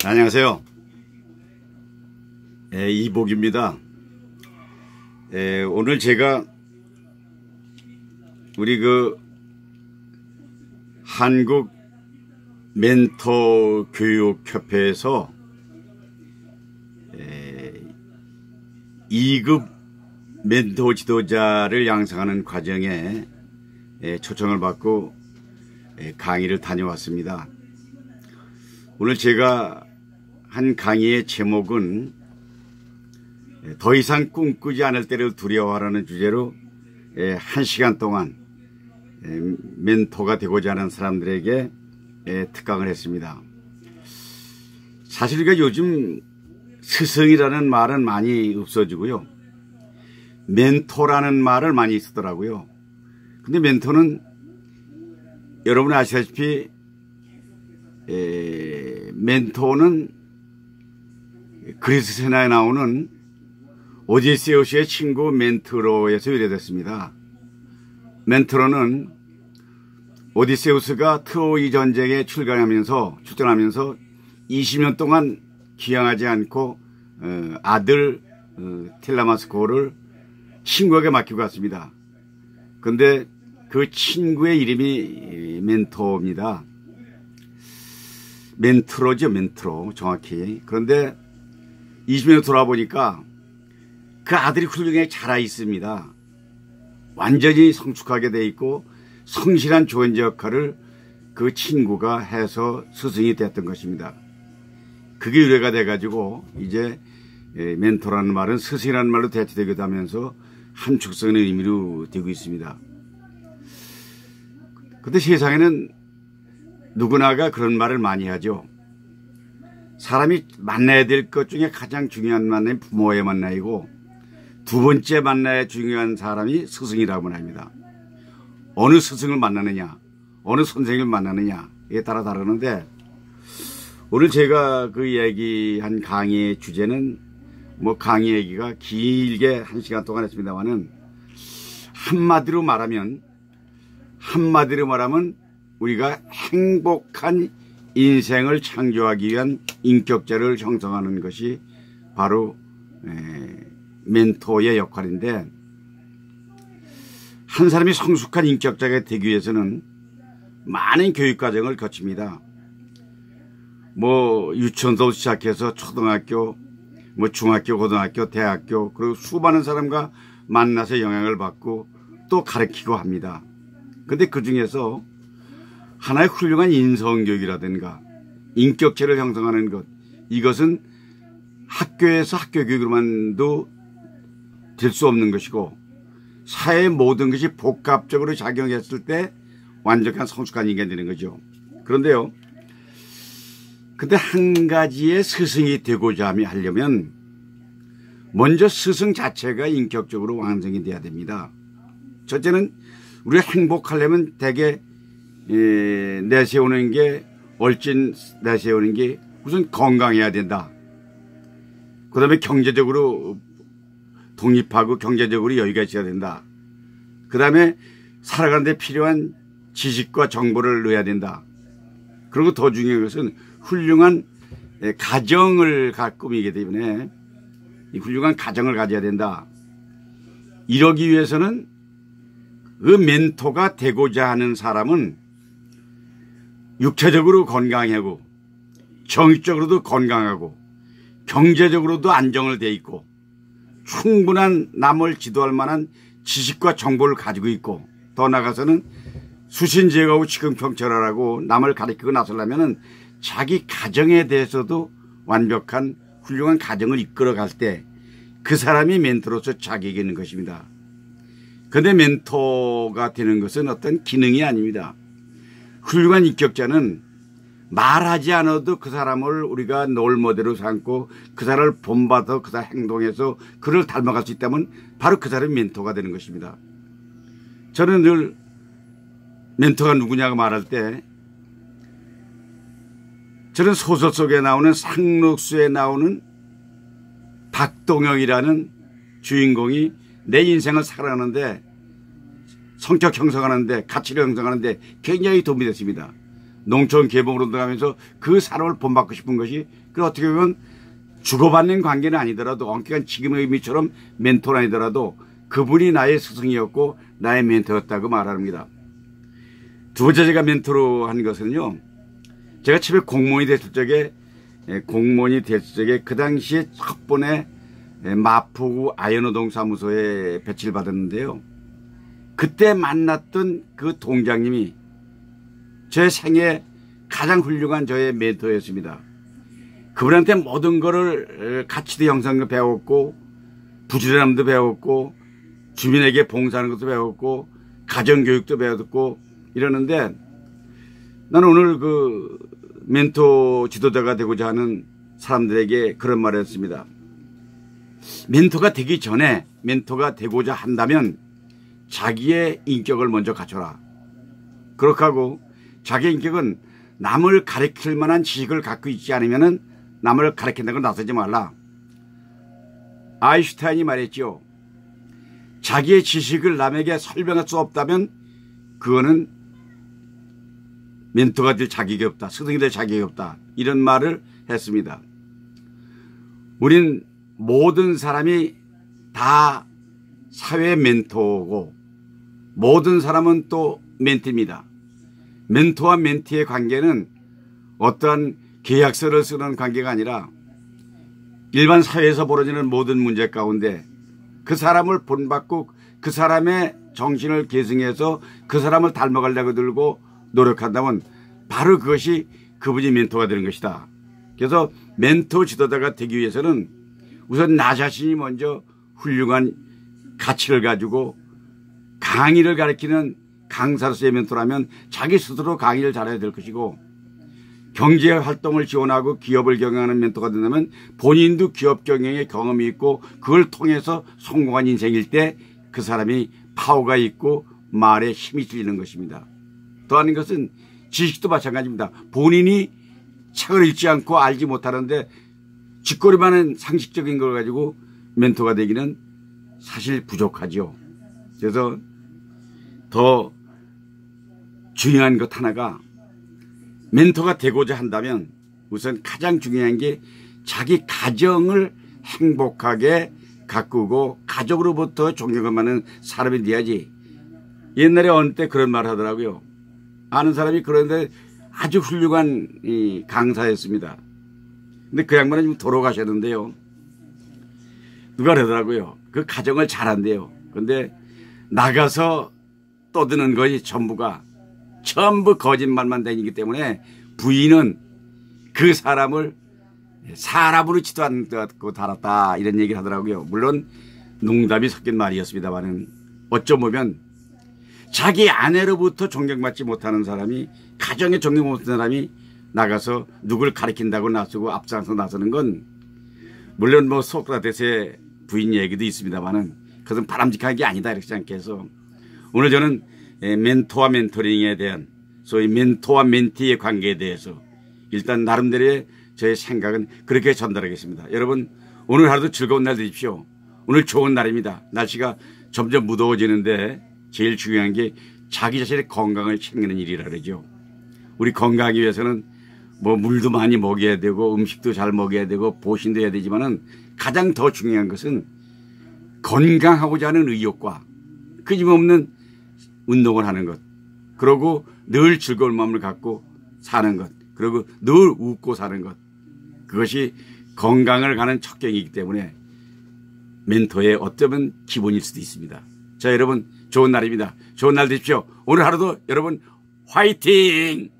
안녕하세요. 이복입니다. 오늘 제가 우리 한국 멘토 교육협회에서 2급 멘토 지도자를 양성하는 과정에 초청을 받고 강의를 다녀왔습니다. 오늘 제가 한 강의의 제목은 더 이상 꿈꾸지 않을 때를 두려워하라는 주제로 1시간 동안 멘토가 되고자 하는 사람들에게 특강을 했습니다. 사실 우리가 요즘 스승이라는 말은 많이 없어지고요. 멘토라는 말을 많이 쓰더라고요. 근데 멘토는 여러분 아시다시피 멘토는 그리스 신화에 나오는 오디세우스의 친구 멘트로에서 유래됐습니다. 멘트로는 오디세우스가 트로이 전쟁에 출전하면서 20년 동안 귀향하지 않고 아들 텔라마스코를 친구에게 맡기고 갔습니다. 그런데 그 친구의 이름이 멘토입니다. 멘트로죠, 멘트로 정확히. 그런데 20년 돌아보니까 그 아들이 훌륭하게 자라 있습니다. 완전히 성숙하게 돼 있고 성실한 조연자 역할을 그 친구가 해서 스승이 됐던 것입니다. 그게 유래가 돼가지고 이제 멘토라는 말은 스승이라는 말로 대체되기도 하면서 함축성의 의미로 되고 있습니다. 근데 세상에는 누구나가 그런 말을 많이 하죠. 사람이 만나야 될 것 중에 가장 중요한 만남이 부모의 만남이고 두 번째 만나야 중요한 사람이 스승이라고 합니다. 어느 스승을 만나느냐, 어느 선생님을 만나느냐에 따라 다르는데 오늘 제가 그 얘기한 강의의 주제는 강의 얘기가 길게 1시간 동안 했습니다만은 한마디로 말하면 우리가 행복한 인생을 창조하기 위한 인격자를 형성하는 것이 바로 멘토의 역할인데, 한 사람이 성숙한 인격자가 되기 위해서는 많은 교육 과정을 거칩니다. 유치원부터 시작해서 초등학교, 중학교, 고등학교, 대학교, 그리고 수많은 사람과 만나서 영향을 받고 또 가르치고 합니다. 근데 그 중에서 하나의 훌륭한 인성교육이라든가 인격체를 형성하는 것, 이것은 학교에서 학교 교육으로만도 될 수 없는 것이고 사회의 모든 것이 복합적으로 작용했을 때 완전한 성숙한 인간이 되는 거죠. 그런데요, 근데 한 가지의 스승이 되고자 하려면 먼저 스승 자체가 인격적으로 완성이 돼야 됩니다. 첫째는 우리가 행복하려면 대개 내세우는 게 우선 건강해야 된다. 그 다음에 경제적으로 독립하고 경제적으로 여유가 있어야 된다. 그 다음에 살아가는 데 필요한 지식과 정보를 넣어야 된다. 그리고 더 중요한 것은 훌륭한 가정을 꾸미기 때문에 이 훌륭한 가정을 가져야 된다. 이러기 위해서는 그 멘토가 되고자 하는 사람은 육체적으로 건강하고 정신적으로도 건강하고 경제적으로도 안정을 돼 있고 충분한 남을 지도할 만한 지식과 정보를 가지고 있고, 더 나아가서는 수신제거하고 지금평철하라고 남을 가르치고 나서려면 자기 가정에 대해서도 완벽한 훌륭한 가정을 이끌어갈 때 그 사람이 멘토로서 자격이 있는 것입니다. 그런데 멘토가 되는 것은 어떤 기능이 아닙니다. 훌륭한 인격자는 말하지 않아도 그 사람을 우리가 롤모델로 삼고 그 사람을 본받아 그 사람 행동해서 그를 닮아갈 수 있다면 바로 그 사람이 멘토가 되는 것입니다. 저는 늘 멘토가 누구냐고 말할 때 저는 소설 속에 나오는 상록수에 나오는 박동혁이라는 주인공이 내 인생을 살아가는데 성격 형성하는데 가치를 형성하는데 굉장히 도움이 됐습니다. 농촌 개봉으로 들어가면서 그 사람을 본받고 싶은 것이 그 어떻게 보면 주고받는 관계는 아니더라도 엄격한 지금의 의미처럼 멘토는 아니더라도 그분이 나의 스승이었고 나의 멘토였다고 말합니다. 두 번째 제가 멘토로 한 것은요. 제가 처음에 공무원이 됐을 적에 그 당시에 첫 번에 마포구 아현호동 사무소에 배치를 받았는데요. 그때 만났던 그 동장님이 제 생애 가장 훌륭한 저의 멘토였습니다. 그분한테 모든 거를 가치도 형성을 배웠고 부지런함도 배웠고 주민에게 봉사하는 것도 배웠고 가정교육도 배웠고 이러는데 나는 오늘 그 멘토 지도자가 되고자 하는 사람들에게 그런 말을 했습니다. 멘토가 되기 전에 멘토가 되고자 한다면 자기의 인격을 먼저 갖춰라. 그렇게 하고 자기의 인격은 남을 가르칠 만한 지식을 갖고 있지 않으면 남을 가르친다고 나서지 말라. 아인슈타인이 말했죠. 자기의 지식을 남에게 설명할 수 없다면 그거는 멘토가 될 자격이 없다. 스승이 될 자격이 없다. 이런 말을 했습니다. 우린 모든 사람이 다 사회 멘토고 모든 사람은 또 멘티입니다. 멘토와 멘티의 관계는 어떠한 계약서를 쓰는 관계가 아니라 일반 사회에서 벌어지는 모든 문제 가운데 그 사람을 본받고 그 사람의 정신을 계승해서 그 사람을 닮아가려고 들고 노력한다면 바로 그것이 그분이 멘토가 되는 것이다. 그래서 멘토 지도자가 되기 위해서는 우선 나 자신이 먼저 훌륭한 가치를 가지고 강의를 가르치는 강사로서의 멘토라면 자기 스스로 강의를 잘해야 될 것이고 경제 활동을 지원하고 기업을 경영하는 멘토가 된다면 본인도 기업 경영에 경험이 있고 그걸 통해서 성공한 인생일 때 그 사람이 파워가 있고 말에 힘이 실리는 것입니다. 또 하는 것은 지식도 마찬가지입니다. 본인이 책을 읽지 않고 알지 못하는데 쥐꼬리만한 상식적인 걸 가지고 멘토가 되기는 사실 부족하죠. 그래서 더 중요한 것 하나가 멘토가 되고자 한다면 우선 가장 중요한 게 자기 가정을 행복하게 가꾸고 가족으로부터 존경을 받는 사람이 돼야지. 옛날에 어느 때 그런 말을 하더라고요. 아는 사람이 그런데 아주 훌륭한 강사였습니다. 근데 그 양반은 좀 돌아가셨는데요. 누가 그러더라고요. 그 가정을 잘한대요. 그런데 나가서 떠드는 것이 전부 거짓말만 다니기 때문에 부인은 그 사람을 사람으로 지도 않고 달았다 이런 얘기를 하더라고요. 물론 농담이 섞인 말이었습니다만은 어쩜 보면 자기 아내로부터 존경받지 못하는 사람이 가정에 존경 못하는 사람이 나가서 누굴 가르친다고 나서고 앞장서 나서는 건 물론 뭐 소크라테스의 부인 얘기도 있습니다만은 그것은 바람직한 게 아니다 이렇게 생각해서 오늘 저는 멘토와 멘토링에 대한 소위 멘토와 멘티의 관계에 대해서 일단 나름대로의 저의 생각은 그렇게 전달하겠습니다. 여러분 오늘 하루도 즐거운 날 되십시오. 오늘 좋은 날입니다. 날씨가 점점 무더워지는데 제일 중요한 게 자기 자신의 건강을 챙기는 일이라 그러죠. 우리 건강하기 위해서는 뭐 물도 많이 먹여야 되고 음식도 잘 먹여야 되고 보신도 해야 되지만은 가장 더 중요한 것은 건강하고자 하는 의욕과 끊임없는 운동을 하는 것, 그리고 늘 즐거운 마음을 갖고 사는 것, 그리고 늘 웃고 사는 것, 그것이 건강을 가는 척경이기 때문에 멘토의 어쩌면 기본일 수도 있습니다. 자, 여러분 좋은 날입니다. 좋은 날 되십시오. 오늘 하루도 여러분 화이팅!